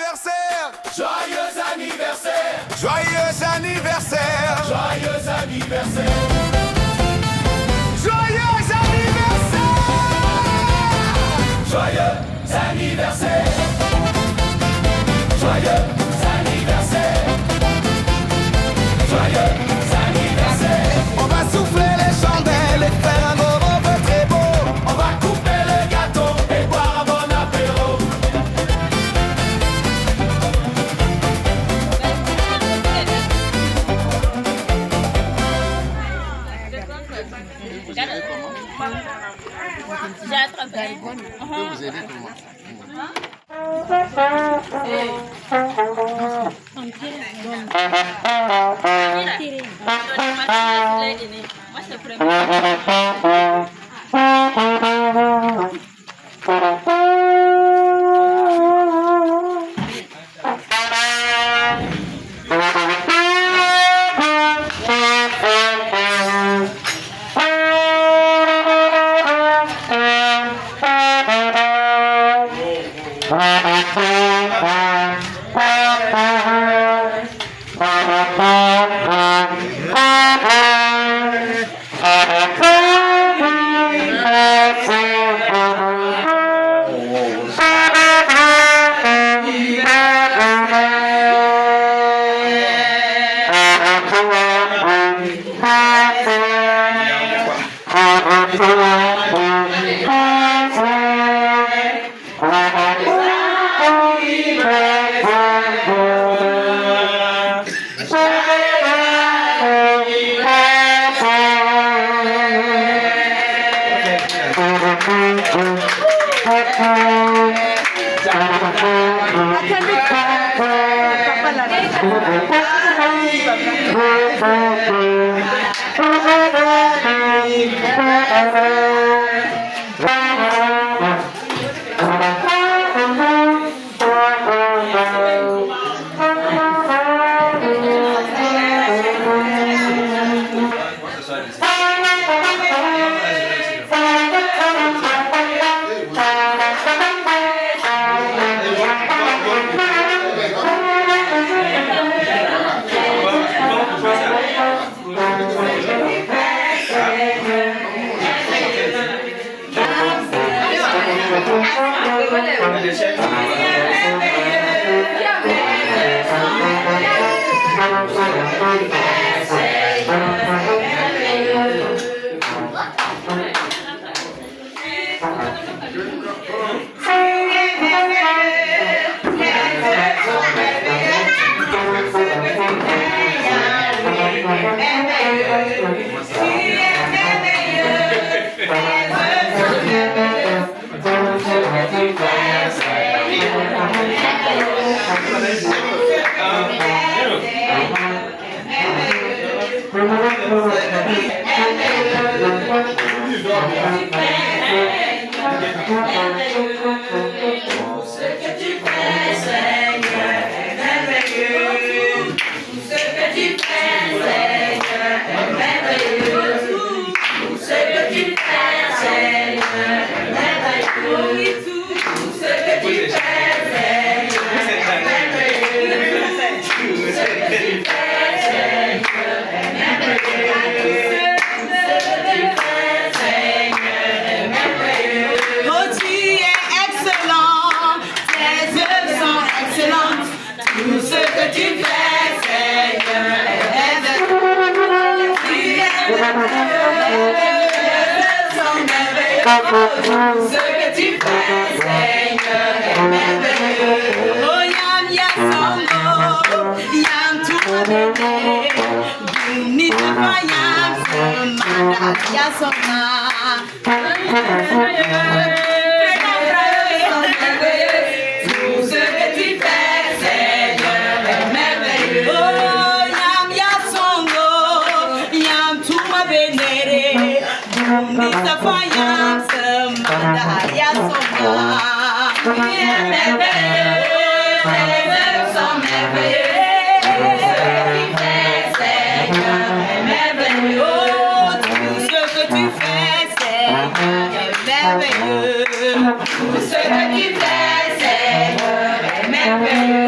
anniversaire. Joyeux anniversaire. Joyeux anniversaire. Joyeux anniversaire. Joyeux anniversaire. Joyeux anniversaire. Joyeux anniversaire. Joyeux anniversaire. On va souffler les chandelles et faire un moment très beau. On va couper le gâteau et boire un bon apéro. J'ai attrapé. Je peux vous aider comment? Moi, je préfère. merveilleux. Ce que tu fais, Seigneur, est merveilleux.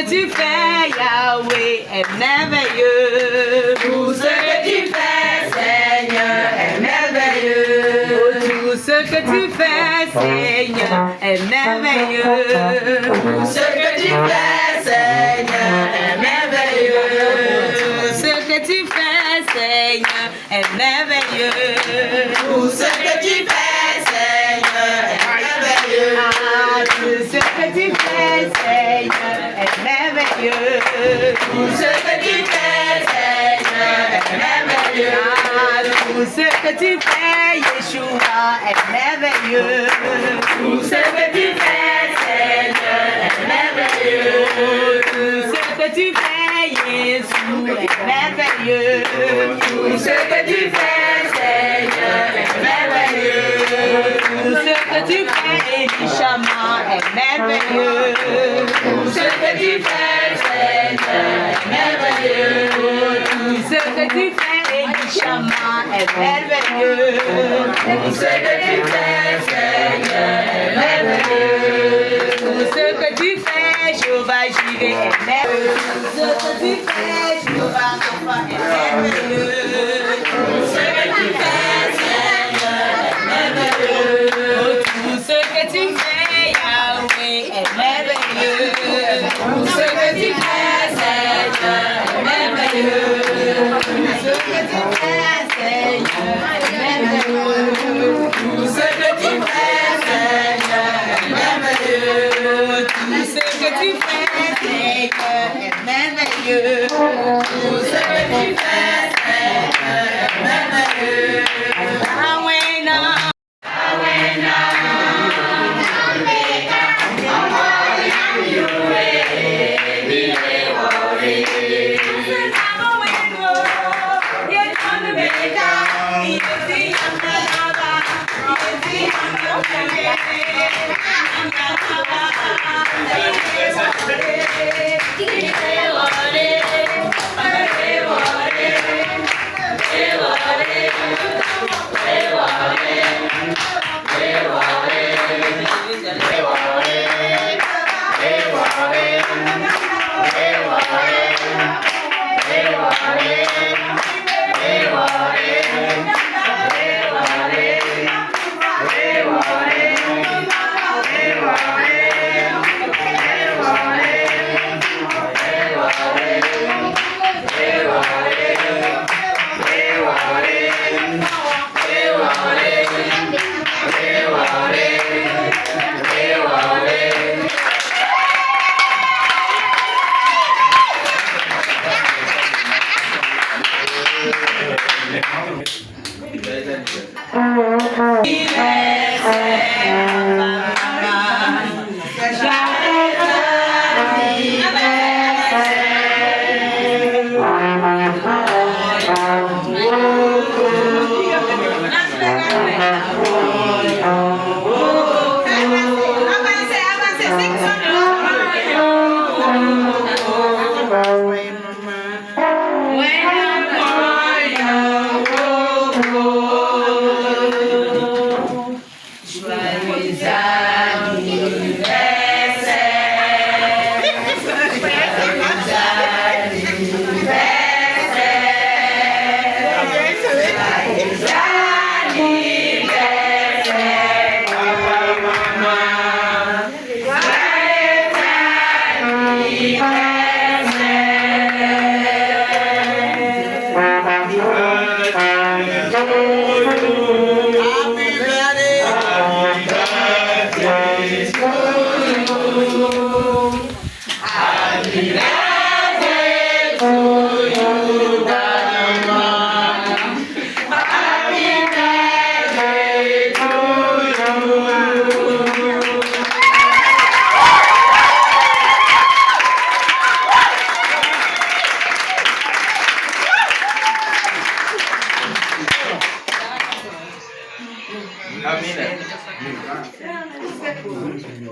que tu fais, Yahweh, est merveilleux. Tout ce que tu fais, Seigneur, est merveilleux. Tout ce que tu fais, Seigneur, est merveilleux. Tout ce que tu fais, Seigneur, est merveilleux. Tout ce que tu fais, Seigneur, est merveilleux. Tout ce que tu fais, Seigneur, est merveilleux. Tout ce que tu fais, Seigneur, est merveilleux. Tout ce que tu fais, Seigneur, est merveilleux. Tout ce que tu fais, Yeshua, est merveilleux. Tout ce que tu fais, Seigneur, est merveilleux. Tout ce que tu fais, Jésus, est merveilleux. Tout ce que tu fais, Seigneur, est merveilleux. Tout ce que tu fais, Elishama, est merveilleux. Tout ce que tu fais, Seigneur, est merveilleux. Tout ce que tu fais, Elishama, est merveilleux. Tout ce que tu fais, Seigneur, est merveilleux. Tout ce que tu fais, Jéhovah Jireh, est merveilleux. Tout ce que tu fais, Jéhovah Rapha, est merveilleux. Tout ce que tu fais, Seigneur, est merveilleux. Tout ce que tu fais, Yahweh, est merveilleux. Tout ce que tu fais, Seigneur, est merveilleux. Tout ce que tu fais, Seigneur, est merveilleux. Tout ce que tu fais, Seigneur, est merveilleux. Tout ce que tu fais, Seigneur, est merveilleux. Tout ce que tu fais, Seigneur, est merveilleux.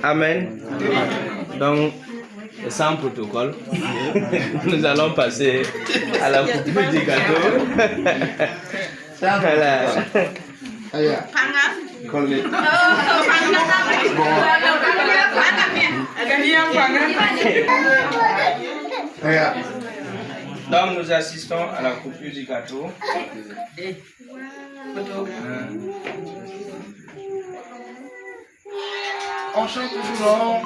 Amen. Donc, sans protocole, nous allons passer à la coupure du gâteau. Voilà. Donc nous assistons à la coupure du gâteau. On chante toujours.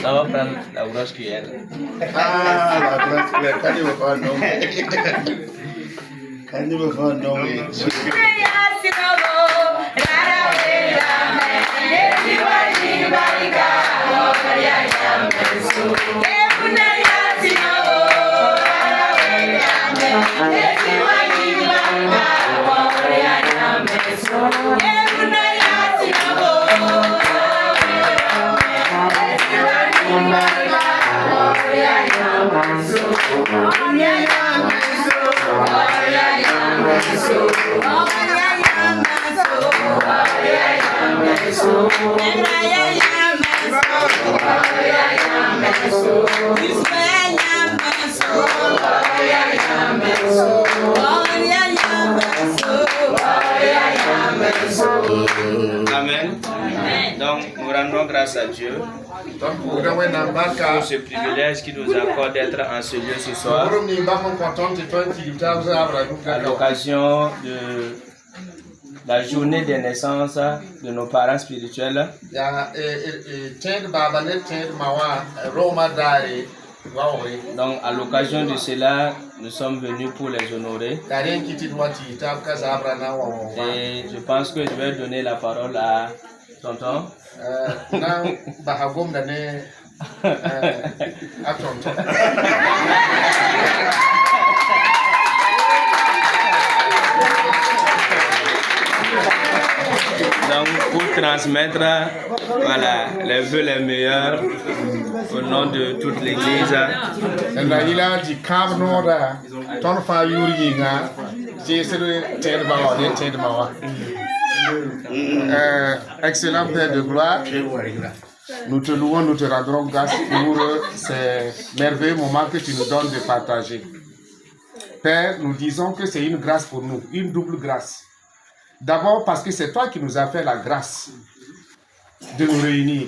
On va prendre la broche cuillère. Ah, la broche cuillère. Quand il me fait un nom. Quand il me fait un nom. Amen. Donc nous rendons grâce à Dieu pour ce privilège qu'il nous accorde d'être en ce lieu ce soir à l'occasion de la journée des naissances de nos parents spirituels. Donc à l'occasion de cela, nous sommes venus pour les honorer. Et je pense que je vais donner la parole à tonton. Donc pour transmettre voilà, les vœux les meilleurs au nom de toute l'église. Excellent Père de gloire, nous te louons, nous te rendrons grâce pour ces merveilleux moments que tu nous donnes de partager. Père, nous disons que c'est une grâce pour nous, une double grâce. D'abord parce que c'est toi qui nous as fait la grâce de nous réunir.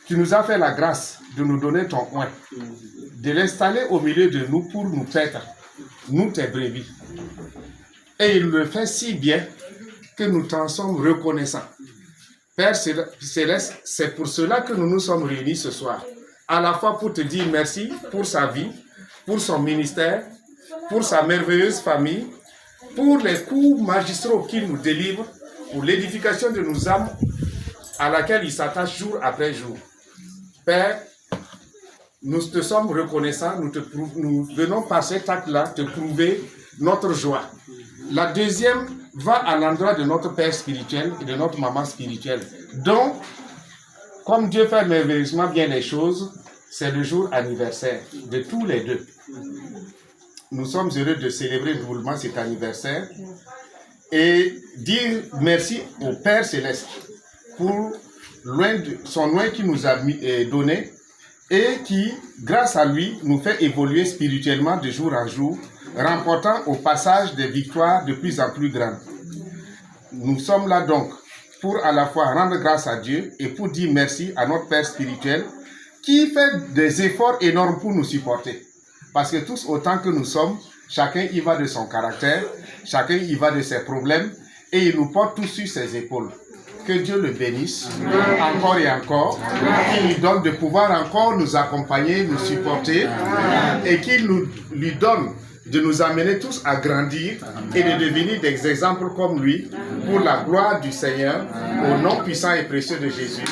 Tu nous as fait la grâce de nous donner ton oint, de l'installer au milieu de nous pour nous paître, nous tes brebis. Et il le fait si bien que nous t'en sommes reconnaissants. Père Céleste, c'est pour cela que nous nous sommes réunis ce soir. À la fois pour te dire merci pour sa vie, pour son ministère, pour sa merveilleuse famille, pour les coups magistraux qu'il nous délivre, pour l'édification de nos âmes à laquelle il s'attache jour après jour. Père, nous te sommes reconnaissants, nous venons par cet acte-là te prouver notre joie. La deuxième va à l'endroit de notre Père spirituel et de notre maman spirituelle. Donc, comme Dieu fait merveilleusement bien les choses, c'est le jour anniversaire de tous les deux. Nous sommes heureux de célébrer doublement cet anniversaire et dire merci au Père Céleste pour son oint qu'il nous a donné et qui, grâce à lui, nous fait évoluer spirituellement de jour en jour, remportant au passage des victoires de plus en plus grandes. Nous sommes là donc pour à la fois rendre grâce à Dieu et pour dire merci à notre Père spirituel qui fait des efforts énormes pour nous supporter. Parce que tous autant que nous sommes, chacun y va de son caractère, chacun y va de ses problèmes et il nous porte tous sur ses épaules. Que Dieu le bénisse encore et encore, qu'il lui donne de pouvoir encore nous accompagner, nous supporter et qu'il lui donne de nous amener tous à grandir et de devenir des exemples comme lui pour la gloire du Seigneur, au nom puissant et précieux de Jésus.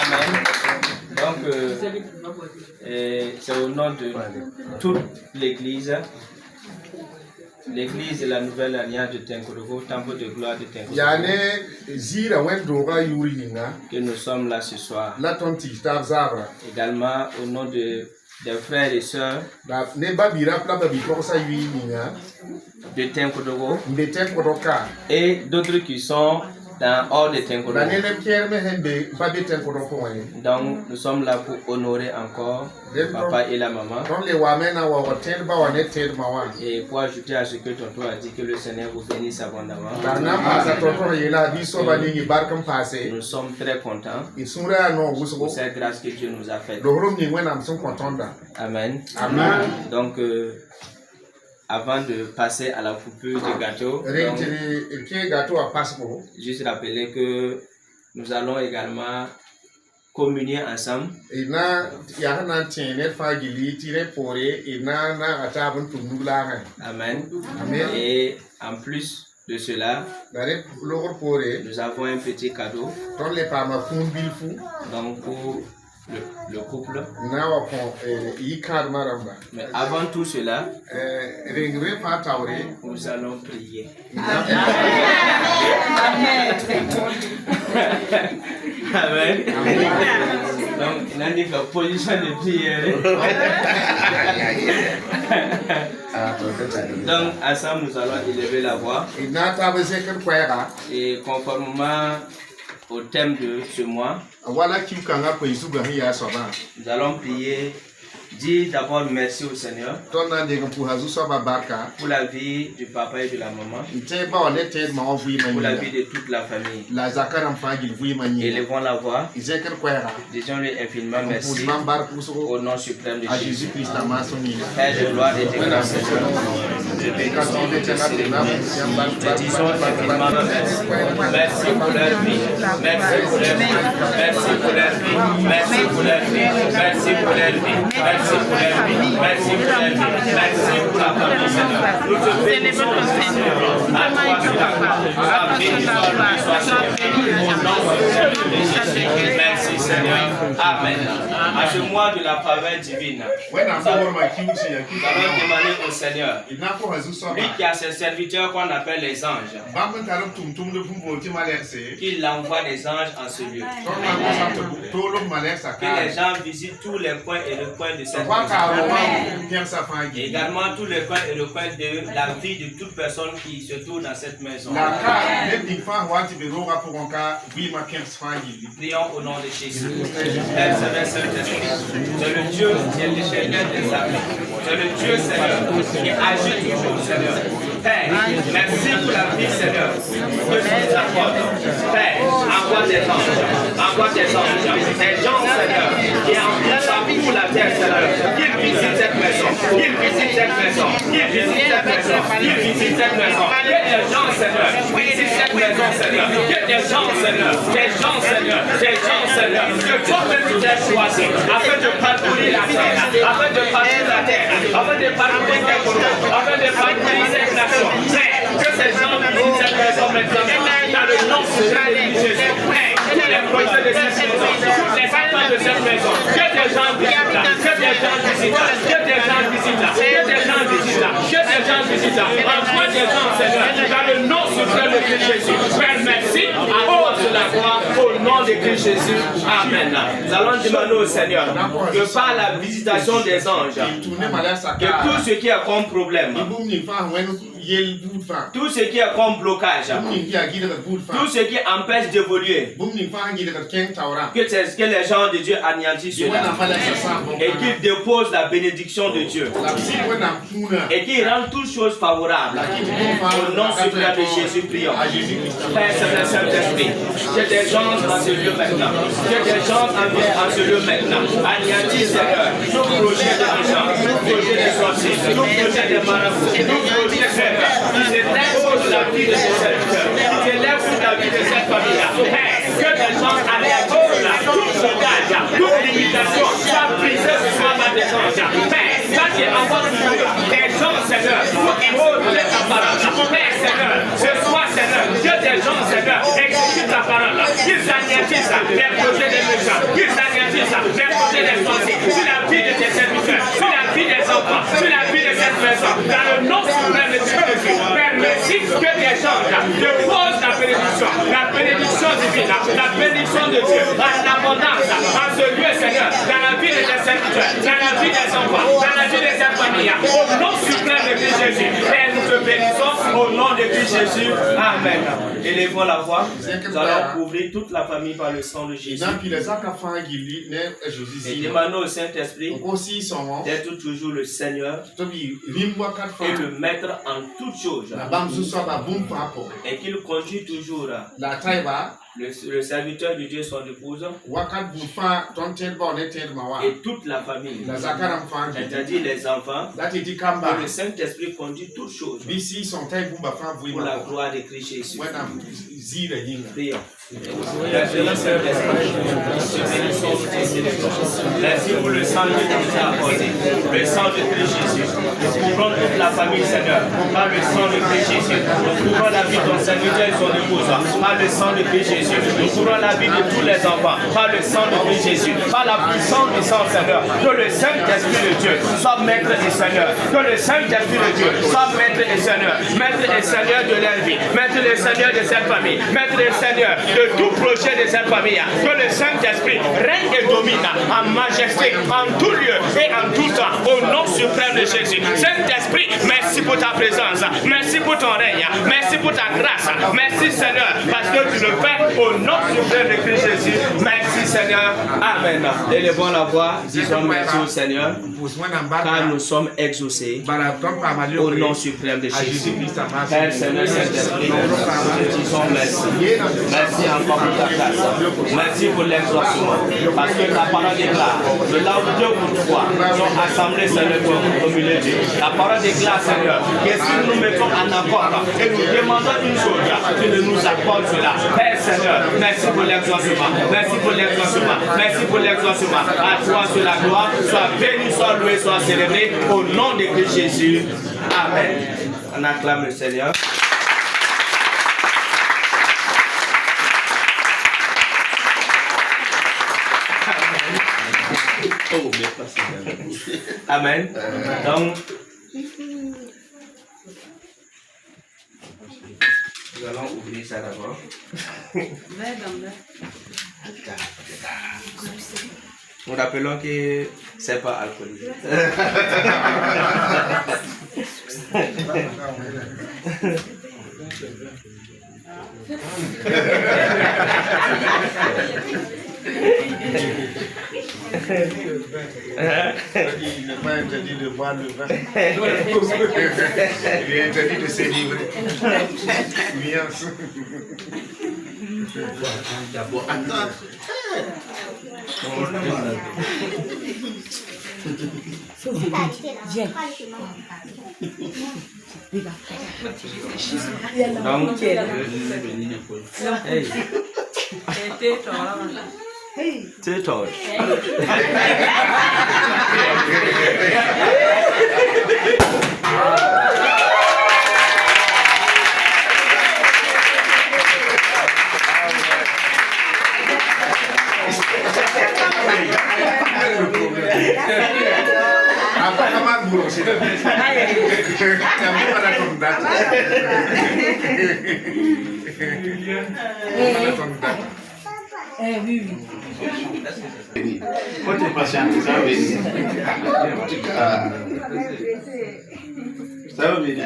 Amen. Donc, c'est au nom de toute l'Église. L'Église de la Nouvelle Alliance de Tenkodogo, Temple de gloire de Tenkodogo, que nous sommes là ce soir. Également au nom des frères et sœurs de Tenkodogo et d'autres qui sont hors de Tenkodogo. Donc nous sommes là pour honorer encore le papa et la maman. Et pour ajouter à ce que tonton a dit, que le Seigneur vous bénisse abondamment. Nous sommes très contents pour cette grâce que Dieu nous a faite. Amen. Amen. Donc avant de passer à la coupure du gâteau, juste rappeler que nous allons également communier ensemble. Amen. Et en plus de cela, nous avons un petit cadeau. Donc pour le couple. Mais avant tout cela, nous allons prier. Amen. Donc, il a dit que la position de prière. Donc, ensemble, nous allons élever la voix. Et conformément au thème de ce mois, nous allons prier, dire d'abord merci au Seigneur pour la vie du papa et de la maman, pour la vie de toute la famille. Élevons la voix, disons-lui infiniment merci au nom suprême de Jésus. Père de gloire et de grâce, nous bénissons de te célébrer. Te disons infiniment merci. Merci pour leur vie. Merci pour leur vie. Merci pour leur vie. Merci pour leur vie. Merci pour leur vie. Merci pour leur vie. Merci pour leur vie. Merci pour la famille, Seigneur. Nous te bénissons, Seigneur. À toi, merci, Seigneur. Amen. À ce mois de la faveur divine, nous allons demander au Seigneur, lui qui a ses serviteurs qu'on appelle les anges, qu'il envoie des anges en ce lieu. Que les gens visitent tous les coins et le coin de cette maison. Et également tous les coins et le coin de la vie de toute personne qui se trouve dans cette maison. Prions au nom de Jésus. Père Saint-Esprit, c'est le Dieu qui est l'éternel des armées. C'est le Dieu, Seigneur, qui agit toujours, Seigneur. Père, merci pour la vie, Seigneur, que tu nous accordes. Père, envoie des anges, des gens, Seigneur, qui envoient partout la terre, Seigneur. Qu'ils visitent cette maison, qu'ils visitent cette maison, qu'ils visitent cette maison, qu'ils visitent cette maison. Que des gens, Seigneur, visitent cette maison, Seigneur. Que des gens, Seigneur, des gens, Seigneur, des gens, Seigneur, que toi-même tu t'es choisi afin de parcourir la terre, afin de parcourir la terre, afin de parcourir quelque chose, afin de parcourir cette nation. Que ces gens visitent cette maison maintenant, dans le nom suprême de Jésus. Tous les projets de cette maison, tous les enfants de cette maison, que des gens visitent là, que des gens visitent là, que des gens visitent là, que des gens visitent là, que des gens visitent là. Envoie des gens, Seigneur, dans le nom suprême de Christ Jésus. Père, merci, ose la gloire au nom de Christ Jésus. Amen. Nous allons demander au Seigneur que par la visitation des anges, que tout ce qui est comme problème, tout ce qui est comme blocage, tout ce qui empêche d'évoluer, que les gens de Dieu anéantissent cela et qu'ils déposent la bénédiction de Dieu et qu'ils rendent toutes choses favorables. Au nom suprême de Jésus, prions. Père Saint-Esprit, que des gens en ce lieu maintenant, que des gens en ce lieu maintenant anéantissent, Seigneur, nos projets de gens, nos projets de sorciers, nos projets de marabouts, nos projets, Seigneur, qui se lèvent contre la vie de ces serviteurs, qui se lèvent contre la vie de cette famille. Que les gens anéantissent tout blocage, toute limitation, soit brisée ce soir par des anges. Père, quand tu envoies des gens, Seigneur, pour qu'ils osent les apparences. Père, Seigneur, ce soir, Seigneur, que des gens, Seigneur, exécutent la ta parole, qu'ils anéantissent les projets des méchants, qu'ils anéantissent les projets des sorciers, sur la vie de tes serviteurs, sur la vie des enfants, sur la vie de cette maison, dans le nom suprême de Jésus. Père, merci que les gens déposent la bénédiction divine, la bénédiction de Dieu, en abondance, en ce lieu, Seigneur, dans la vie de tes serviteurs, dans la vie des enfants, dans la vie de cette famille, au nom suprême de Jésus. Et nous te bénissons au nom de Jésus. Amen. Élevons la voix. Nous allons couvrir toute la famille par le sang de Jésus. Et demandons au Saint-Esprit d'être toujours le Seigneur et le maître en toutes choses. Et qu'il conduit toujours le serviteur de Dieu, son épouse, et toute la famille, c'est-à-dire les enfants, que le Saint-Esprit conduit toutes choses pour la gloire de Christ Jésus. Prions. Merci pour le sang que tu nous as apporté, le sang de Christ Jésus. Nous couvrons toute la famille, Seigneur, par le sang de Christ Jésus. Nous couvrons la vie de ton serviteur et son épouse, par le sang de Christ Jésus. Nous couvrons la vie de tous les enfants, par le sang de Christ Jésus, par la puissance du sang, Seigneur. Que le Saint-Esprit de Dieu soit maître et Seigneur. Que le Saint-Esprit de Dieu soit maître et Seigneur. Maître et Seigneur de leur vie, maître et Seigneur de cette famille, maître et Seigneur de tout projet de cette famille. Que le Saint-Esprit règne et domine en majesté, en tout lieu et en tout temps, au nom suprême de Jésus. Saint-Esprit, merci pour ta présence, merci pour ton règne, merci pour ta grâce, merci Seigneur, parce que tu le fais au nom suprême de Christ Jésus. Merci Seigneur. Amen. Élevons la voix, disons merci au Seigneur, car nous sommes exaucés au nom suprême de Jésus. Père Seigneur, Saint-Esprit, disons merci. Merci encore pour ta grâce. Merci pour l'exaucement. Parce que ta parole déclare que là où deux ou trois sont assemblés, Seigneur, au milieu de Dieu. La parole déclare, Seigneur, que si nous nous mettons en accord et nous demandons une chose, tu ne nous accordes cela. Père Seigneur, merci pour l'exaucement. Merci pour l'exaucement. Merci pour l'exaucement. À toi sur la gloire, sois béni, sois loué, sois célébré au nom de Christ Jésus. Amen. On acclame le Seigneur. Amen. Donc, nous allons ouvrir ça d'abord. Nous rappelons que c'est pas alcoolisé. Il n'est pas interdit de boire le vin. Il est interdit de se livrer. D'abord, attends. C'est toi. Oui. Quand tu es patient, ça va venir. Ça va venir.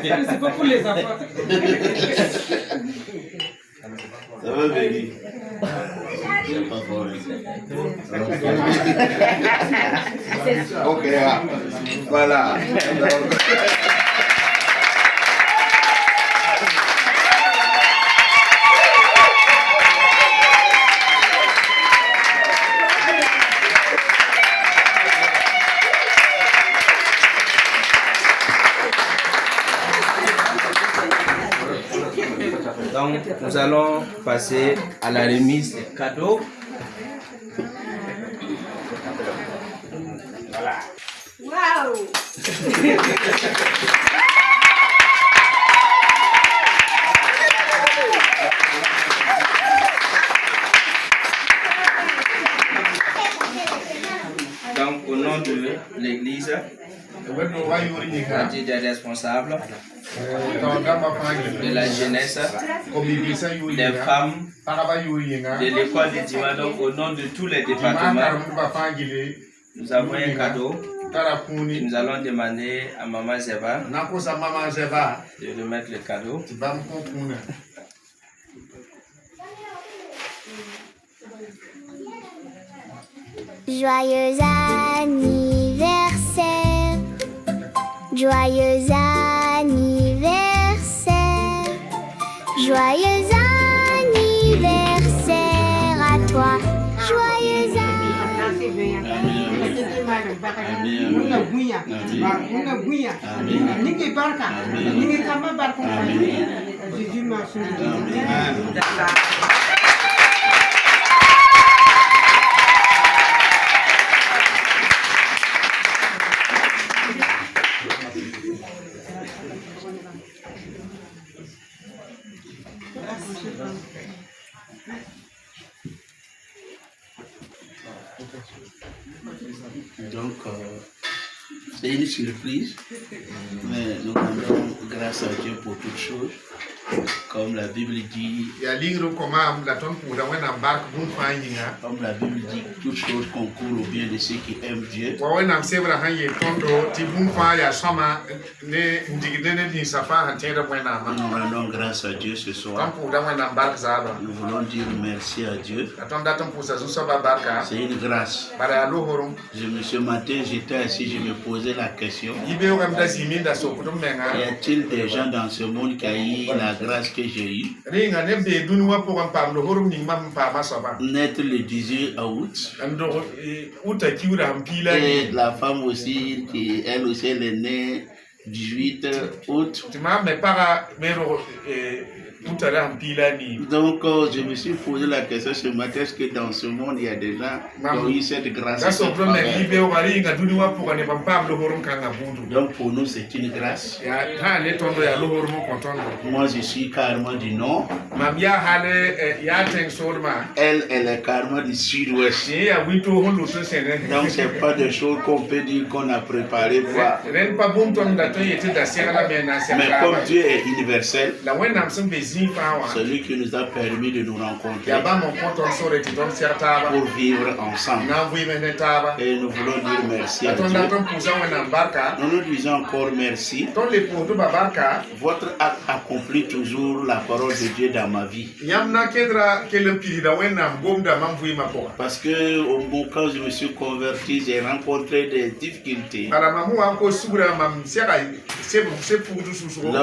C'est pas pour les enfants. Ça va venir. C'est pas fort. Ok, voilà. Donc, nous allons passer à la remise des cadeaux. Voilà. Waouh! parti des responsables, de la jeunesse, des femmes, de l'école de Dima. Donc au nom de tous les départements, nous avons un cadeau que nous allons demander à Maman Zeba de remettre le cadeau. Joyeux anniversaire, joyeux anniversaire, joyeux anniversaire à toi, joyeux Donc, c'est une surprise, mais nous rendons grâce à Dieu pour toutes choses. Comme la Bible dit, toutes choses concourent au bien de ceux qui aiment Dieu. Nous rendons grâce à Dieu ce soir. Nous voulons dire merci à Dieu. C'est une grâce. Ce matin, j'étais assis, je me posais la question. Y a-t-il des gens dans ce monde qui ont eu la grâce que j'ai eue? Naître le 18 août. Et la femme aussi, qui elle aussi, elle est née 18 août. Donc, je me suis posé la question ce matin, est-ce que dans ce monde, il y a des gens qui ont eu cette grâce? Donc, pour nous, c'est une grâce. Moi, je suis carrément du nord. Elle est carrément du sud-ouest. Donc, ce n'est pas des choses qu'on peut dire qu'on a préparées. Mais comme Dieu est universel, celui qui nous a permis de nous rencontrer pour vivre ensemble. Et nous voulons dire merci à Dieu. Nous nous disons encore merci. Votre acte accomplit toujours la parole de Dieu dans ma vie. Parce que quand je me suis converti, j'ai rencontré des difficultés. Là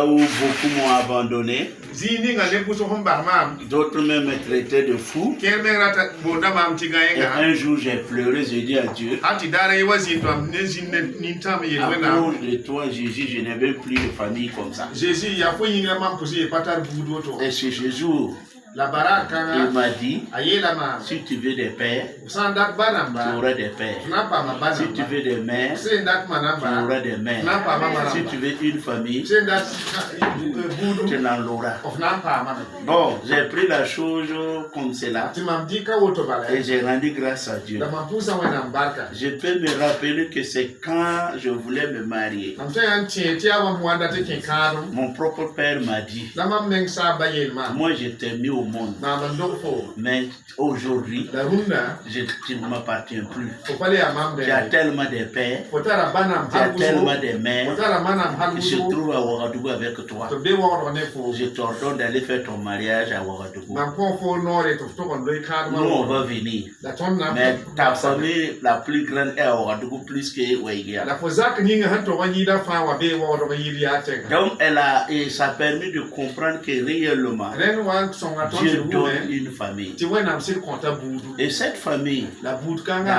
où beaucoup m'ont abandonné, d'autres même me traitaient de fou. Et un jour j'ai pleuré, j'ai dit à Dieu, à cause de toi Jésus, je n'ai même plus de famille comme ça. Et c'est Jésus, il m'a dit, si tu veux des pères, tu auras des pères. Si tu veux des mères, tu auras des mères. Si tu veux une famille, tu n'en auras. Bon, j'ai pris la chose comme cela et j'ai rendu grâce à Dieu. Je peux me rappeler que c'est quand je voulais me marier. Mon propre père m'a dit, moi je t'ai mis au monde, mais aujourd'hui tu ne m'appartiens plus. Tu as tellement de pères, tu as tellement de mères, je trouve à Ouagadougou avec toi. Je t'ordonne d'aller faire ton mariage à Ouagadougou. Nous on va venir, mais ta famille la plus grande est à Ouagadougou plus que Ouéguia. Donc et ça a permis de comprendre que réellement Dieu donne une famille. Et cette famille, dans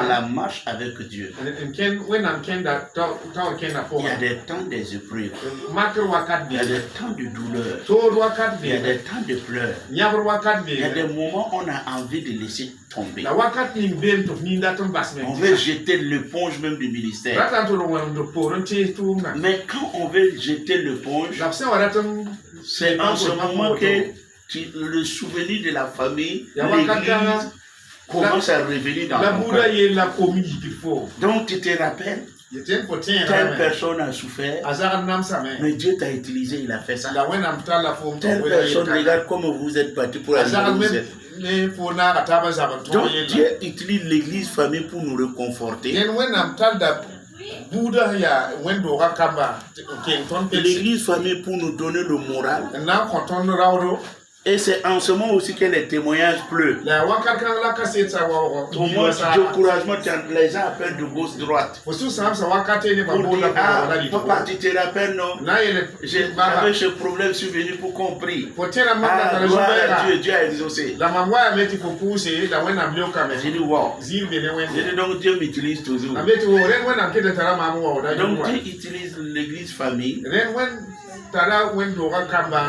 la marche avec Dieu, il y a des temps des épreuves, il y a des temps de douleur, il y a des temps de pleurs, il y a des moments où on a envie de laisser tomber. On veut jeter l'éponge même du ministère. Mais quand on veut jeter l'éponge, c'est en ce moment que le souvenir de la famille, l'église commence à revenir dans ton cœur. Donc tu te rappelles, Telle personne a souffert, mais Dieu t'a utilisé, il a fait ça. Telle personne, regarde comment vous êtes parti pour aller où vous êtes. Donc Dieu utilise l'église famille pour nous réconforter. L'église famille pour nous donner le moral. Et c'est en ce moment aussi que les témoignages pleuvent. Au moins, découragement, les gens appellent de gauche droite. Pour dire, papa, tu te rappelles, non? J'avais ce problème, je suis venu pour qu'on prie. Gloire à Dieu, Dieu a exaucé. J'ai dit, wow. J'ai dit, donc Dieu m'utilise toujours. Donc Dieu utilise l'église famille.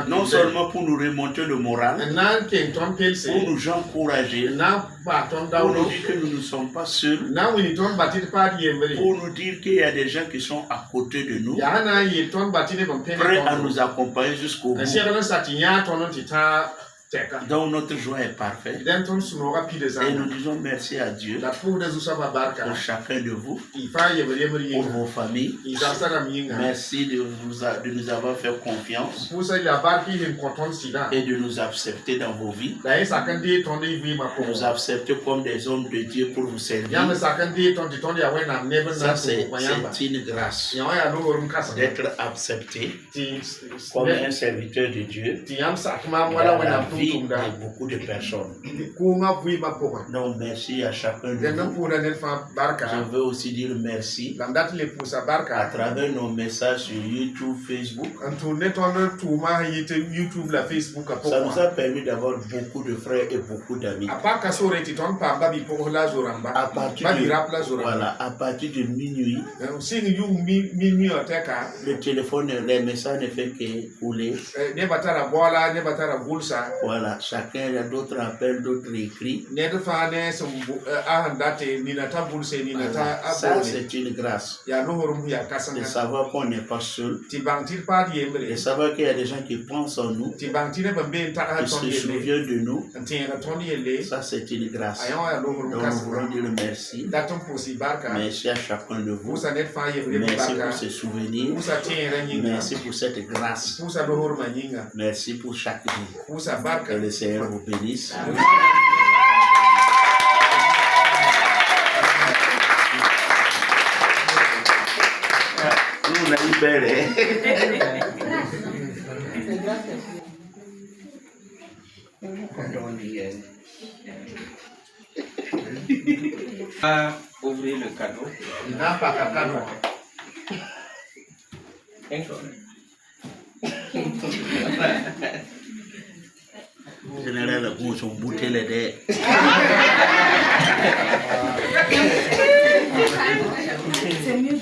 Non seulement pour nous remonter le moral, pour nous encourager, pour nous dire que nous ne sommes pas seuls, pour nous dire qu'il y a des gens qui sont à côté de nous, prêts à nous accompagner jusqu'au bout. Donc notre joie est parfaite. Et nous disons merci à Dieu pour chacun de vous, pour vos familles. Merci de nous avoir fait confiance et de nous accepter dans vos vies. Nous accepter comme des hommes de Dieu pour vous servir. Ça c'est une grâce d'être accepté comme un serviteur de Dieu dans la vie de beaucoup de personnes. Donc merci à chacun de vous. Je veux aussi dire merci à travers nos messages sur YouTube, Facebook. Ça nous a permis d'avoir beaucoup de frères et beaucoup d'amis. À partir de minuit, le téléphone, les messages ne font que couler. Voilà, chacun a d'autres appels, d'autres écrits. Ça, c'est une grâce. De savoir qu'on n'est pas seul. De savoir qu'il y a des gens qui pensent en nous, qui se souviennent de nous. Ça, c'est une grâce. Donc, nous voulons dire merci. Merci à chacun de vous. Merci pour ce souvenir. Merci pour cette grâce. Merci pour chaque vie. Que le Seigneur vous bénisse. Nous, on a eu belle. Ouvrez le cadeau. Général, vous sont boutés les dés. C'est mieux.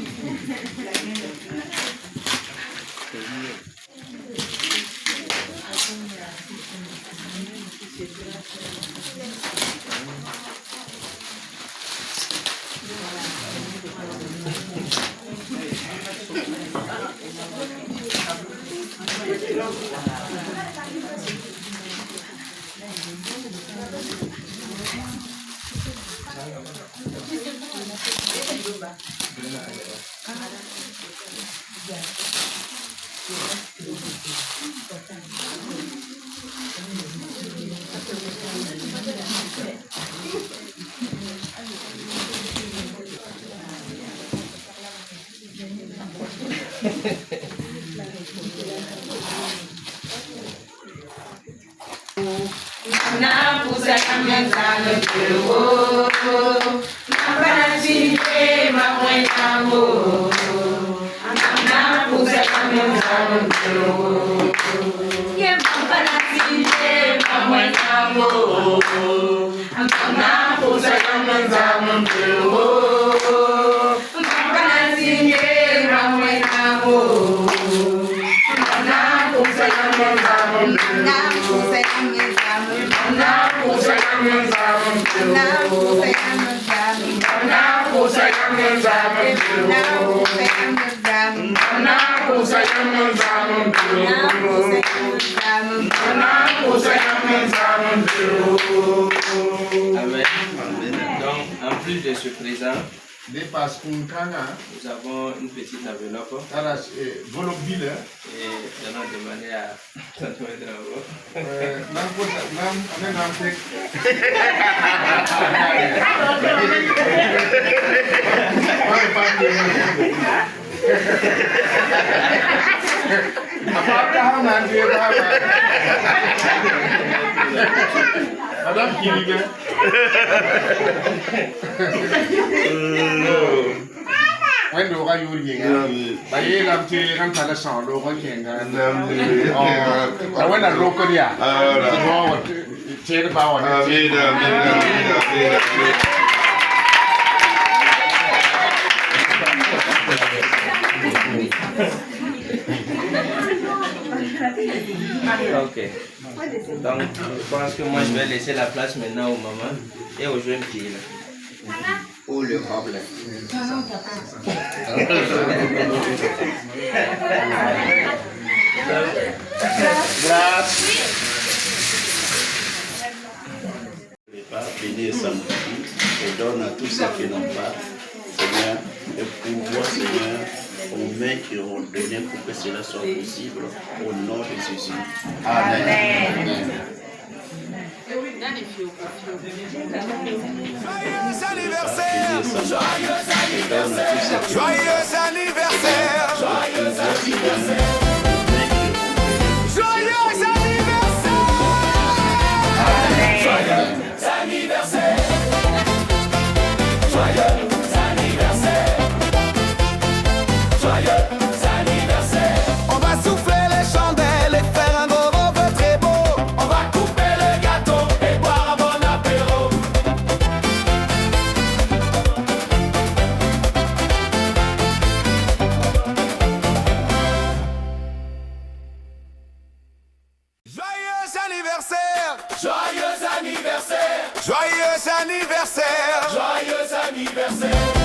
Amen. Donc, en plus de ce présent, Nous avons une petite enveloppe. Et on a demandé à ça doit être là-bas. Madame Kiliga. When the Roy Yuri, by Yelam Tiran Talasan, Logan King, and when I look at ya, take the power. Ok. Donc, je pense que moi je vais laisser la place maintenant aux mamans et aux jeunes filles. Ou le problème. Bénis et sanctifie et donne à tous ceux qui n'ont pas, Seigneur, le pouvoir, Seigneur, aux mains qui ont donné pour que cela soit possible, au nom de Jésus. Amen. Joyeux anniversaire! Joyeux anniversaire! Joyeux anniversaire! Joyeux anniversaire! Joyeux anniversaire! Joyeux anniversaire! Joyeux anniversaire! On va souffler les chandelles et faire un gros repas très beau. On va couper le gâteau et boire un bon apéro. Joyeux anniversaire! Joyeux anniversaire! Joyeux anniversaire! Joyeux anniversaire!